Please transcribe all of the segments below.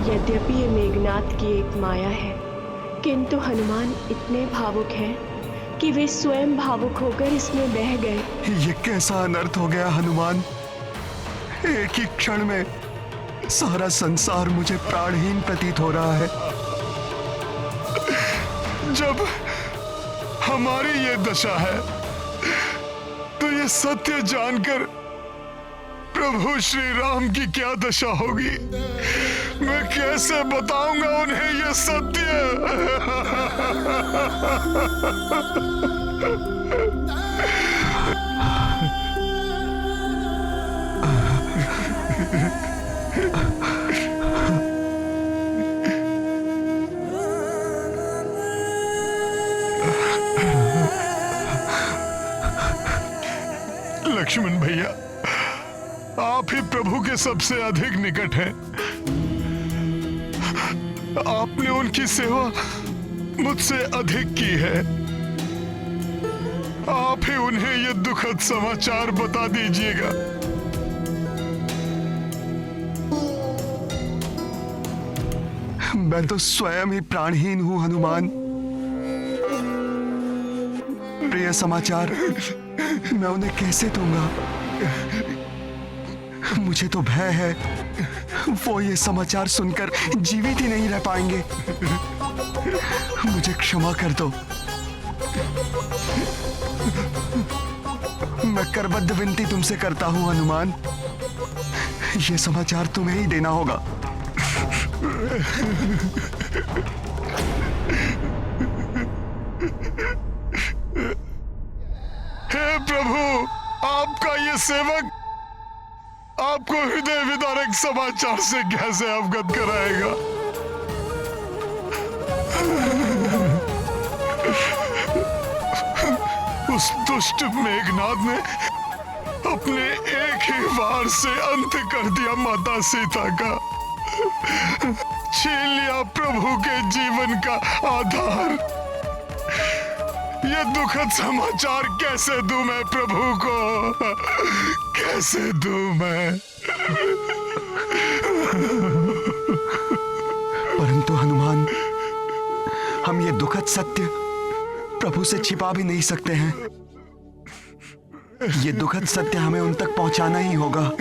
यद्यपि ये मेघनाद की एक माया है, किंतु हनुमान इतने भावुक हैं कि वे स्वयं भावुक होकर इसमें बह गए। ये कैसा अनर्थ हो गया हनुमान। एक ही क्षण में सारा संसार मुझे प्राणहीन प्रतीत हो रहा है। जब हमारी ये दशा है तो ये सत्य जानकर प्रभु श्री राम की क्या दशा होगी। मैं कैसे बताऊंगा उन्हें ये सत्य। लक्ष्मण भैया, आप ही प्रभु के सबसे अधिक निकट हैं। आपने उनकी सेवा मुझसे अधिक की है। आप ही उन्हें ये दुखद समाचार बता दीजिएगा। मैं तो स्वयं ही प्राणहीन हूं हनुमान। प्रिय समाचार मैं उन्हें कैसे दूंगा। मुझे तो भय है वो ये समाचार सुनकर जीवित ही नहीं रह पाएंगे। मुझे क्षमा कर दो। मैं करबद्ध विनती तुमसे करता हूं हनुमान, ये समाचार तुम्हें ही देना होगा। हे प्रभु, आपका ये सेवक आपको हृदय विदारक समाचार से कैसे अवगत कराएगा। उस दुष्ट मेघनाद ने अपने एक ही वार से अंत कर दिया माता सीता का, छीन लिया प्रभु के जीवन का आधार। ये दुखद समाचार कैसे दूं मैं प्रभु को, कैसे दूं मैं। परंतु हनुमान, हम ये दुखद सत्य प्रभु से छिपा भी नहीं सकते हैं। ये दुखद सत्य हमें उन तक पहुंचाना ही होगा।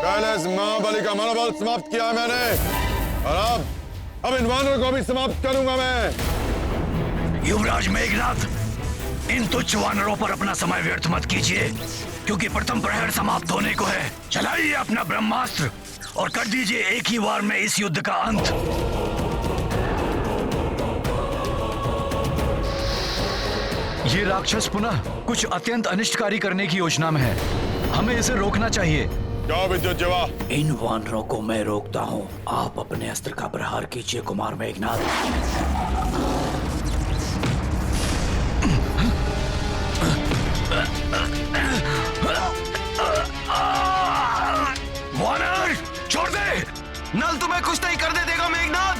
पहले महाबली का मनोबल समाप्त किया मैंने, और अब इन वानरों को भी समाप्त करूंगा मैं। युवराज मेघनाद, इन तुच्छ वानरों पर अपना समय व्यर्थ मत कीजिए, क्योंकि प्रथम प्रहर समाप्त होने को है। चलाइए अपना ब्रह्मास्त्र और कर दीजिए एक ही वार में इस युद्ध का अंत। ये राक्षस पुनः कुछ अत्यंत अनिष्टकारी करने की योजना में है। हमें इसे रोकना चाहिए। क्या विद्युत जीवा? इन वानरों को मैं रोकता हूँ। आप अपने अस्त्र का प्रहार कीजिए कुमार मेघनाद। वानर छोड़ दे। नल तुम्हें कुछ नहीं करने देगा मेघनाद।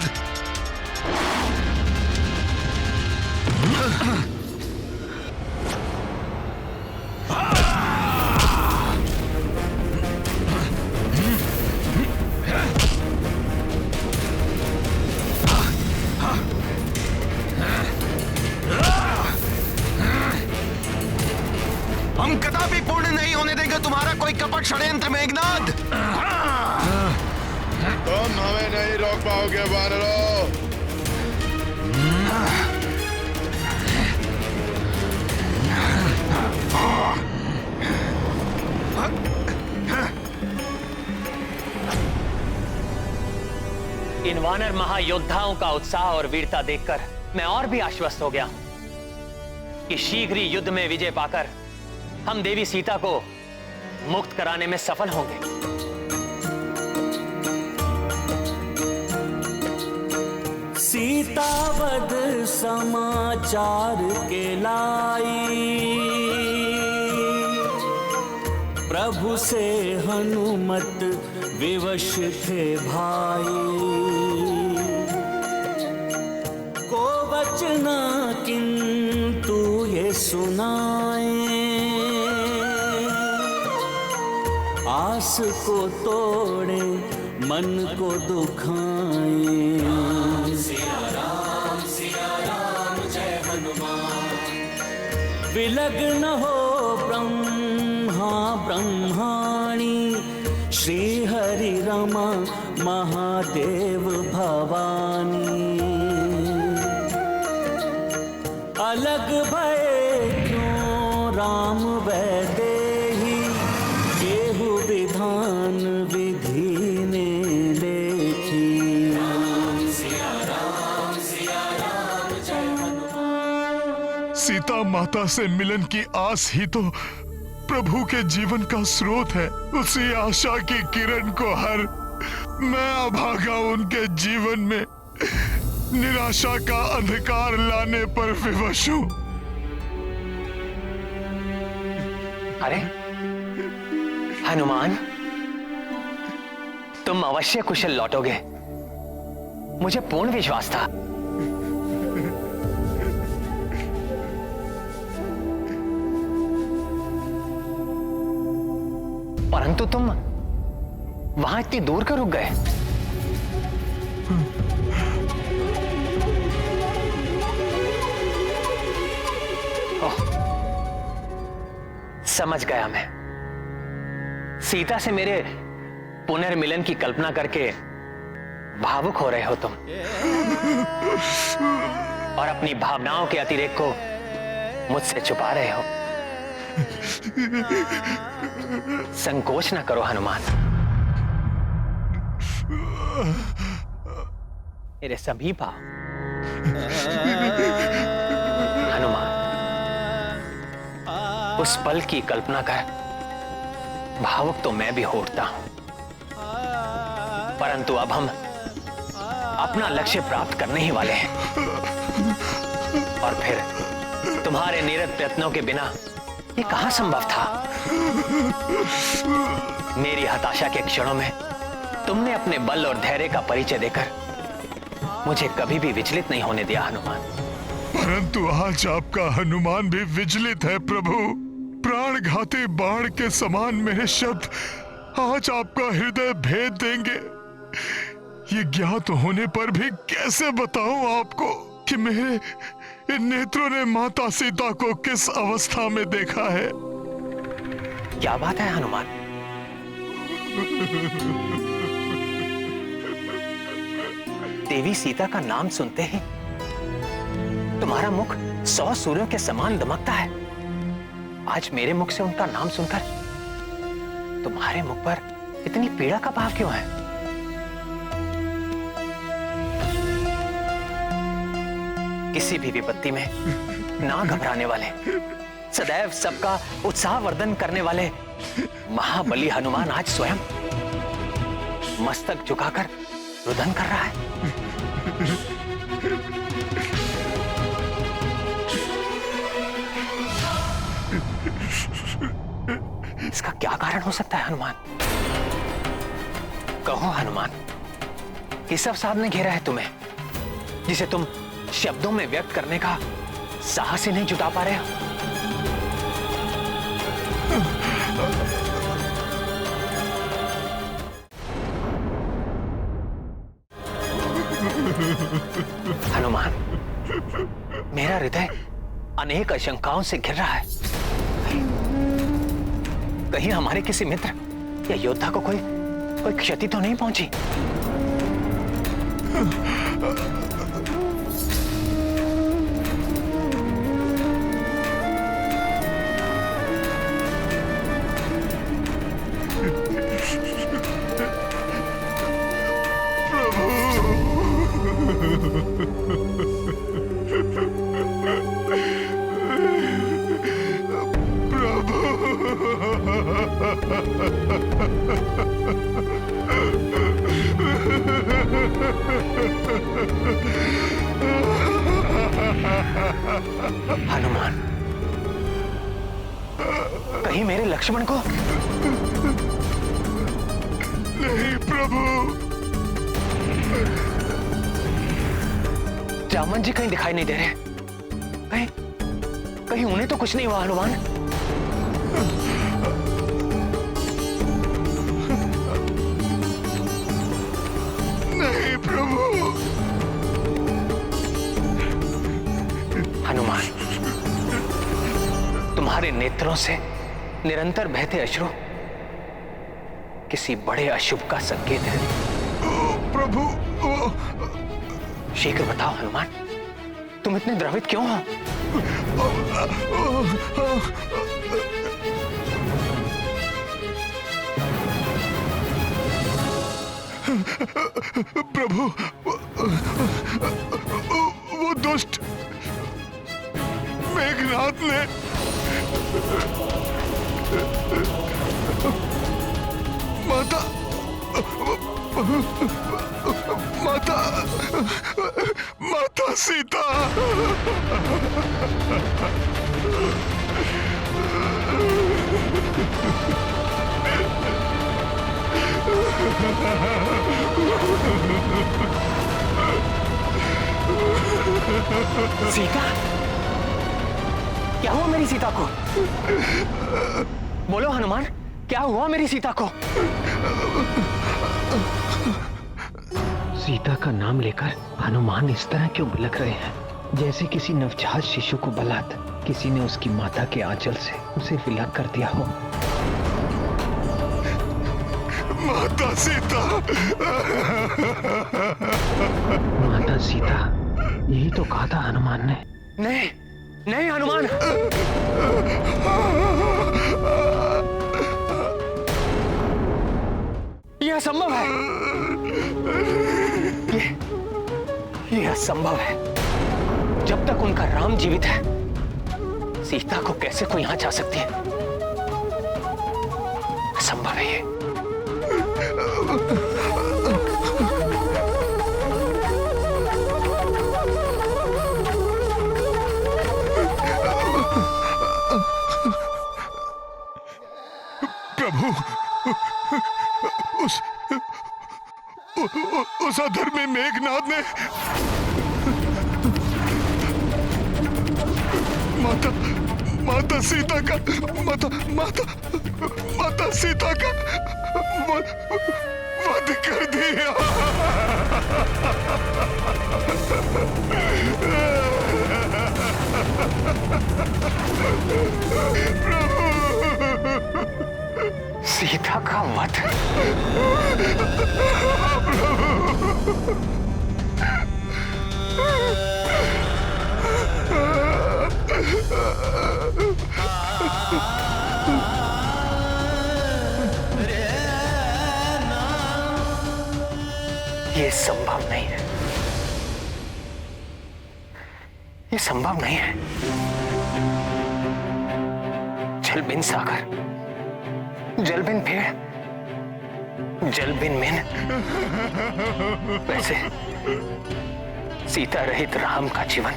हम कदापि पूर्ण नहीं होने देंगे तुम्हारा कोई कपट षड्यंत्र मेघनाद। तुम हमें नहीं रोक पाओगे वानरों। वानर महायोद्धाओं का उत्साह और वीरता देखकर मैं और भी आश्वस्त हो गया हूं कि शीघ्र ही युद्ध में विजय पाकर हम देवी सीता को मुक्त कराने में सफल होंगे। सीतावद समाचार के लाई, प्रभु से हनुमत विवश थे भाई। को वचना किंतु ये सुनाए, आस को तोड़े मन को दुखाए। सिया राम जय हनुमान। विलग्न हो ब्रह्मा ब्रह्माणी, श्री हरि रमा महादेव भवानी। अलग भय क्यों राम वैदेही, केहू विधान विधि ने लेखी। सीता माता से मिलन की आस ही तो प्रभु के जीवन का स्रोत है। उसी आशा की किरण को हर मैं अभागा उनके जीवन में निराशा का अंधकार लाने पर विवश हूं। अरे हनुमान, तुम अवश्य कुशल लौटोगे, मुझे पूर्ण विश्वास था। परंतु तुम वहां इतनी दूर क्यों रुक गए? ओह, समझ गया मैं। सीता से मेरे पुनर्मिलन की कल्पना करके भावुक हो रहे हो तुम, और अपनी भावनाओं के अतिरेक को मुझसे छुपा रहे हो। संकोच न करो हनुमान। मेरे समीप आओ। हनुमान, उस पल की कल्पना कर भावुक तो मैं भी हो उठता हूं, परंतु अब हम अपना लक्ष्य प्राप्त करने ही वाले हैं, और फिर तुम्हारे निरत प्रयत्नों के बिना ये कहां संभव था? मेरी हताशा के क्षणों में तुमने अपने बल और धैर्य का परिचय देकर मुझे कभी भी विचलित नहीं होने दिया हनुमान। परंतु आज आपका हनुमान भी विचलित है प्रभु। प्राणघाती बाण के समान मेरे शब्द आज आपका हृदय भेद देंगे। ये ज्ञात होने पर भी कैसे बताऊं आपको कि मेरे इन नेत्रों ने माता सीता को किस अवस्था में देखा है। क्या बात है हनुमान? देवी सीता का नाम सुनते ही तुम्हारा मुख 100 सूर्यों के समान दमकता है। आज मेरे मुख से उनका नाम सुनकर तुम्हारे मुख पर इतनी पीड़ा का भाव क्यों है? किसी भी विपत्ति में ना घबराने वाले, सदैव सबका उत्साह वर्धन करने वाले महाबली हनुमान आज स्वयं मस्तक झुकाकर रुदन कर रहा है। इसका क्या कारण हो सकता है हनुमान? कहो हनुमान, किस अवसाद ने घेरा है तुम्हें, जिसे तुम शब्दों में व्यक्त करने का साहस ही नहीं जुटा पा रहे हो? हनुमान, मेरा हृदय अनेक आशंकाओं से घिर रहा है। कहीं हमारे किसी मित्र या योद्धा को कोई क्षति तो नहीं पहुंची? प्रभु हनुमान, कहीं मेरे लक्ष्मण को? नहीं प्रभु। जामन जी कहीं दिखाई नहीं दे रहे। कहीं कहीं उन्हें तो कुछ नहीं हुआ हनुमान? नहीं प्रभु। हनुमान, तुम्हारे नेत्रों से निरंतर बहते अश्रु किसी बड़े अशुभ का संकेत है। प्रभु, शीघ्र बताओ हनुमान, तुम इतने द्रवित क्यों हो? प्रभु, वो दुष्ट मेघनाथ ने माता माता माता सीता सीता? क्या हुआ मेरी सीता को? बोलो हनुमान, क्या हुआ मेरी सीता को? सीता का नाम लेकर हनुमान इस तरह क्यों बिलख रहे हैं, जैसे किसी नवजात शिशु को बलात् किसी ने उसकी माता के आंचल से उसे विलग कर दिया हो। माता सीता, माता सीता, यही तो कहा था हनुमान ने। नहीं नहीं हनुमान, यह असंभव है। यह असंभव है। जब तक उनका राम जीवित है, सीता को कैसे कोई यहां जा सकती है? असंभव है ये। प्रभु, उस अधर्मी मेघनाथ ने माता सीता का माता सीता का वध कर दिया। सीता का वध? ये संभव नहीं है। ये संभव नहीं है। जल बिन सागर, जल बिन पेड़, जल बिन मेन। वैसे सीता रहित राम का जीवन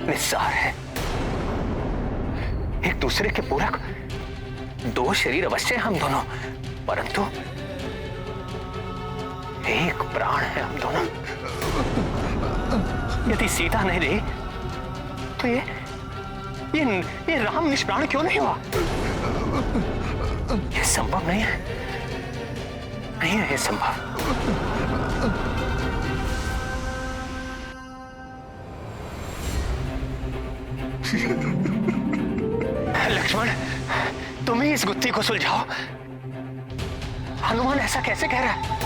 निस्सार है। एक दूसरे के पूरक दो शरीर अवश्य हम दोनों, परंतु एक प्राण है हम दोनों। यदि सीता नहीं रही तो ये राम निष्प्राण क्यों नहीं हुआ? ये संभव नहीं है। नहीं है ये संभव। लक्ष्मण, तुम ही इस गुत्थी को सुलझाओ। हनुमान ऐसा कैसे कह रहा है?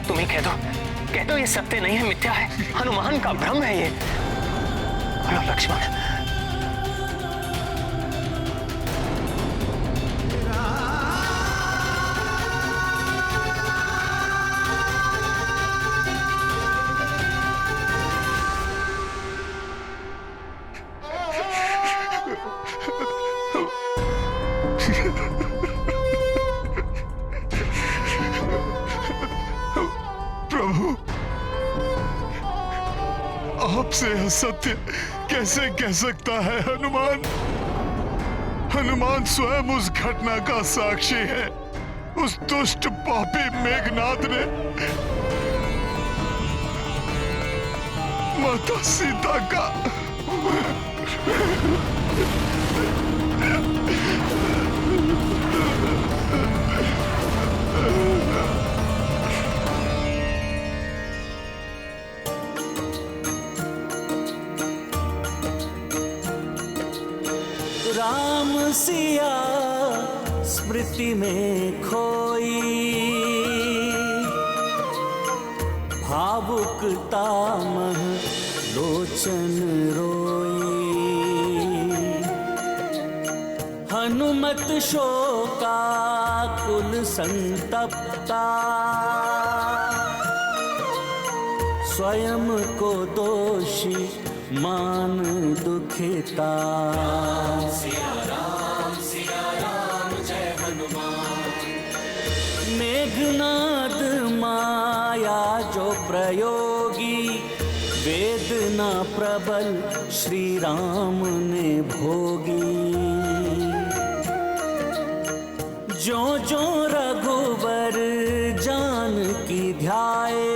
तुम ही कह दो ये सत्य नहीं है, मिथ्या है, हनुमान का भ्रम है ये। बोलो लक्ष्मण। प्रभु, आपसे असत्य कैसे कह सकता है हनुमान? हनुमान स्वयं उस घटना का साक्षी है। उस दुष्ट पापी मेघनाद ने माता सीता का राम सिया स्मृति में खोई, भावुकता मह लोचन रोई। हनुमत शोकाकुल संतप्ता, स्वयं को दोषी मान दुखिता। सिया राम जय हनुमान। मेघनाद माया जो प्रयोगी, वेदना प्रबल श्री राम ने भोगी। जो जो रघुवर जानकी ध्याए,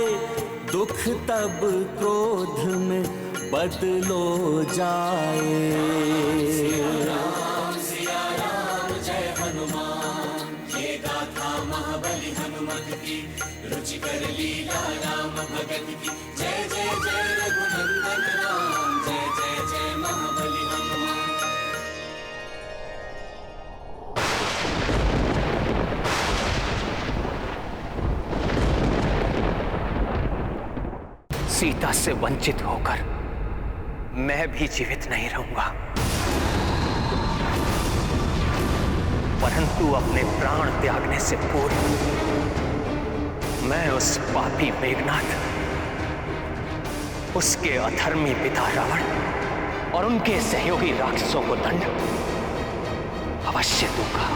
दुख तब क्रोध में बदलो जाए। सिया राम जय हनुमान, ये गाथा महाबली हनुमत की, रुचिकर लीला राम भगत की। जय जय जय रघुनंदन राम, जय जय जय महाबली हनुमान। सीता से वंचित होकर मैं भी जीवित नहीं रहूंगा, परंतु अपने प्राण त्यागने से पूर्व मैं उस पापी मेघनाद, उसके अधर्मी पिता रावण और उनके सहयोगी राक्षसों को दंड अवश्य दूंगा।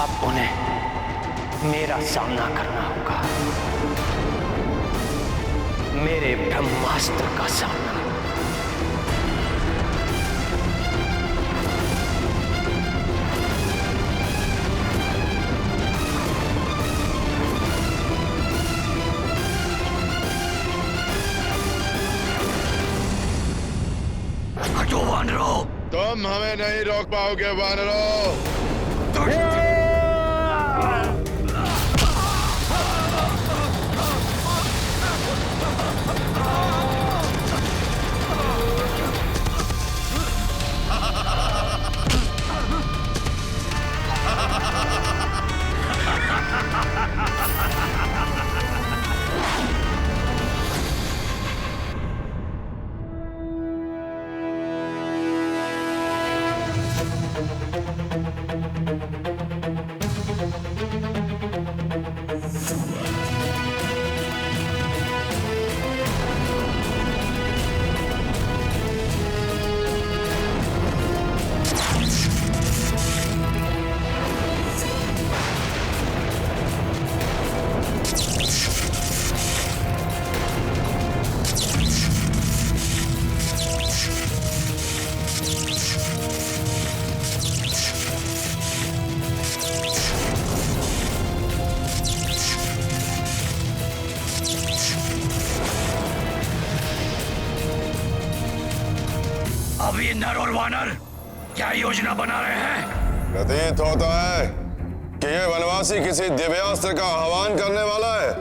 अब उन्हें मेरा सामना करना होगा, मेरे ब्रह्मास्त्र का सामना। हटो वानरों! तुम हमें नहीं रोक पाओगे वानरों। अब ये नर और वानर क्या योजना बना रहे हैं? प्रतीत होता है कि ये वनवासी किसी दिव्यास्त्र का आह्वान करने वाला है।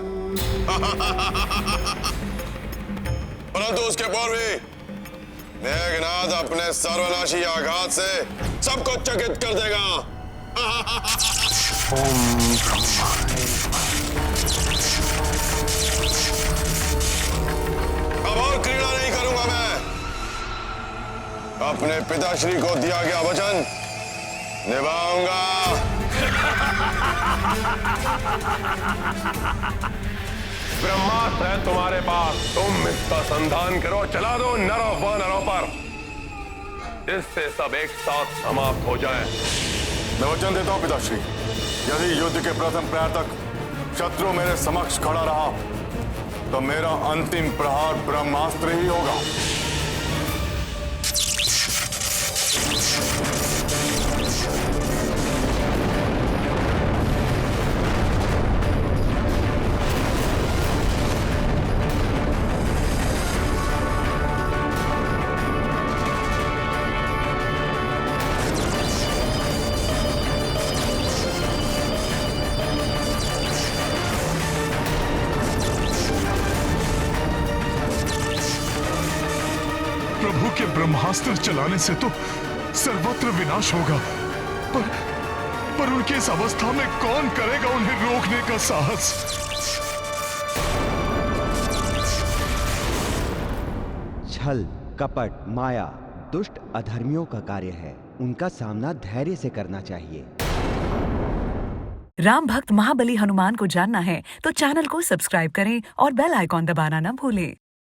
परंतु उसके पूर्व भी मेघनाद अपने सर्वनाशी आघात से सबको चकित कर देगा। अब और क्रीड़ा नहीं करूंगा मैं। अपने पिताश्री को दिया गया वचन निभाऊंगा। ब्रह्मास्त्र है तुम्हारे पास, तुम इसका संधान करो। चला दो नरों वानरों पर, जिससे सब एक साथ समाप्त हो जाए। मैं वचन देता हूं पिताश्री, यदि युद्ध के प्रथम प्रहर तक शत्रु मेरे समक्ष खड़ा रहा तो मेरा अंतिम प्रहार ब्रह्मास्त्र ही होगा। प्रभु के ब्रह्मास्त्र चलाने से तो सर्वत्र विनाश होगा, पर उनकी इस अवस्था में कौन करेगा उन्हें रोकने का साहस? छल, कपट, माया दुष्ट अधर्मियों का कार्य है। उनका सामना धैर्य से करना चाहिए। राम भक्त महाबली हनुमान को जानना है तो चैनल को सब्सक्राइब करें और बेल आइकॉन दबाना न भूलें।